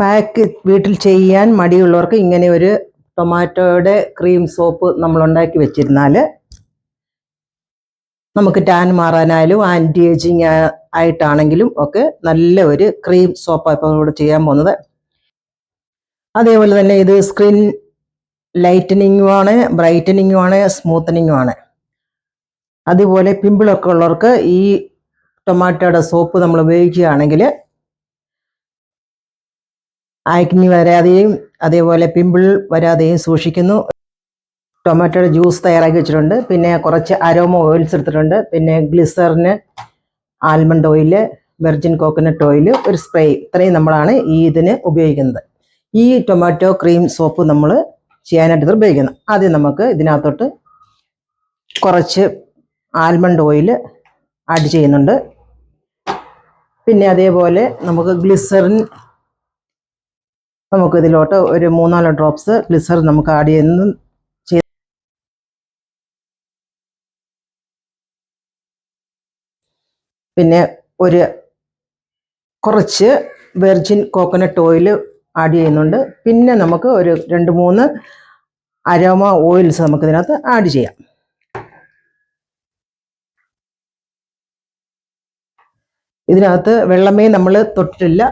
Pack വീട്ടിൽ ചെയ്യാൻ മടിയുള്ളവർക്ക് ഇങ്ങനെ ഒരു ടൊമാറ്റോയുടെ ക്രീം സോപ്പ് നമ്മൾ ഉണ്ടാക്കി വെച്ചിരുന്നാൽ നമുക്ക് ടാൻ മാറാനായാലും ആൻറ്റി ഏജിങ് ആയിട്ടാണെങ്കിലും ഒക്കെ നല്ല ഒരു ക്രീം സോപ്പാണ് ഇപ്പോൾ ഇവിടെ ചെയ്യാൻ പോകുന്നത്. അതേപോലെ തന്നെ ഇത് സ്കിൻ ലൈറ്റനിങ്ങുമാണ്, ബ്രൈറ്റനിങ്ങുമാണ്, സ്മൂത്തനിങ്ങുമാണ്. അതുപോലെ പിമ്പിളൊക്കെ ഉള്ളവർക്ക് ഈ ടൊമാറ്റോയുടെ സോപ്പ് നമ്മൾ ഉപയോഗിക്കുകയാണെങ്കിൽ ആക്നി വരാതെയും അതേപോലെ പിമ്പിൾ വരാതെയും സൂക്ഷിക്കുന്നു. ടൊമാറ്റോയുടെ ജ്യൂസ് തയ്യാറാക്കി വെച്ചിട്ടുണ്ട്. പിന്നെ കുറച്ച് അരോമ ഓയിൽസ് എടുത്തിട്ടുണ്ട്. പിന്നെ glycerin, almond oil, virgin coconut oil, ഒരു സ്പ്രേ. ഇത്രയും നമ്മളാണ് ഇതിന് ഉപയോഗിക്കുന്നത്. ഈ ടൊമാറ്റോ ക്രീം സോപ്പ് നമ്മൾ ചെയ്യാനായിട്ട് ഇത് ഉപയോഗിക്കുന്നത്. ആദ്യം നമുക്ക് ഇതിനകത്തോട്ട് കുറച്ച് ആൽമണ്ട് ഓയിൽ ആഡ് ചെയ്യുന്നുണ്ട്. പിന്നെ അതേപോലെ നമുക്ക് ഗ്ലിസറിൻ, നമുക്കിതിലോട്ട് ഒരു 3-4 ഡ്രോപ്സ് ഗ്ലിസറിൻ നമുക്ക് ആഡ് ചെയ്യുന്നു. പിന്നെ കുറച്ച് വെർജിൻ കോക്കനട്ട് ഓയിൽ ആഡ് ചെയ്യുന്നുണ്ട്. പിന്നെ നമുക്ക് ഒരു 2-3 അരോമ ഓയിൽസ് നമുക്കിതിനകത്ത് ആഡ് ചെയ്യാം. ഇതിനകത്ത് വെള്ളമേ നമ്മൾ തൊട്ടിട്ടില്ല.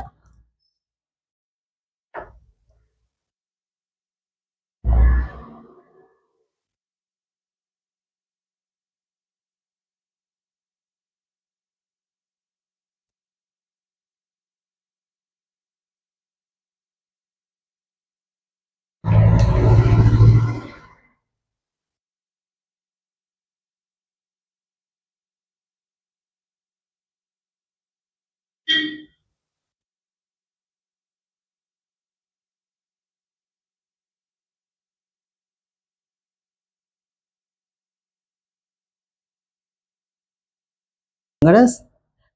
നിങ്ങളുടെ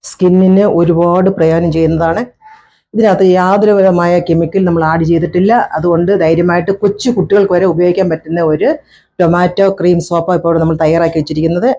സ്കിന്നിന് ഒരുപാട് പ്രയോജനം ചെയ്യുന്നതാണ്. ഇതിനകത്ത് യാതൊരു വിധമായ കെമിക്കൽ നമ്മൾ ആഡ് ചെയ്തിട്ടില്ല. അതുകൊണ്ട് ധൈര്യമായിട്ട് കൊച്ചു കുട്ടികൾക്ക് വരെ ഉപയോഗിക്കാൻ പറ്റുന്ന ഒരു ടൊമാറ്റോ ക്രീം സോപ്പാണ് ഇപ്പോൾ നമ്മൾ തയ്യാറാക്കി വെച്ചിരിക്കുന്നത്.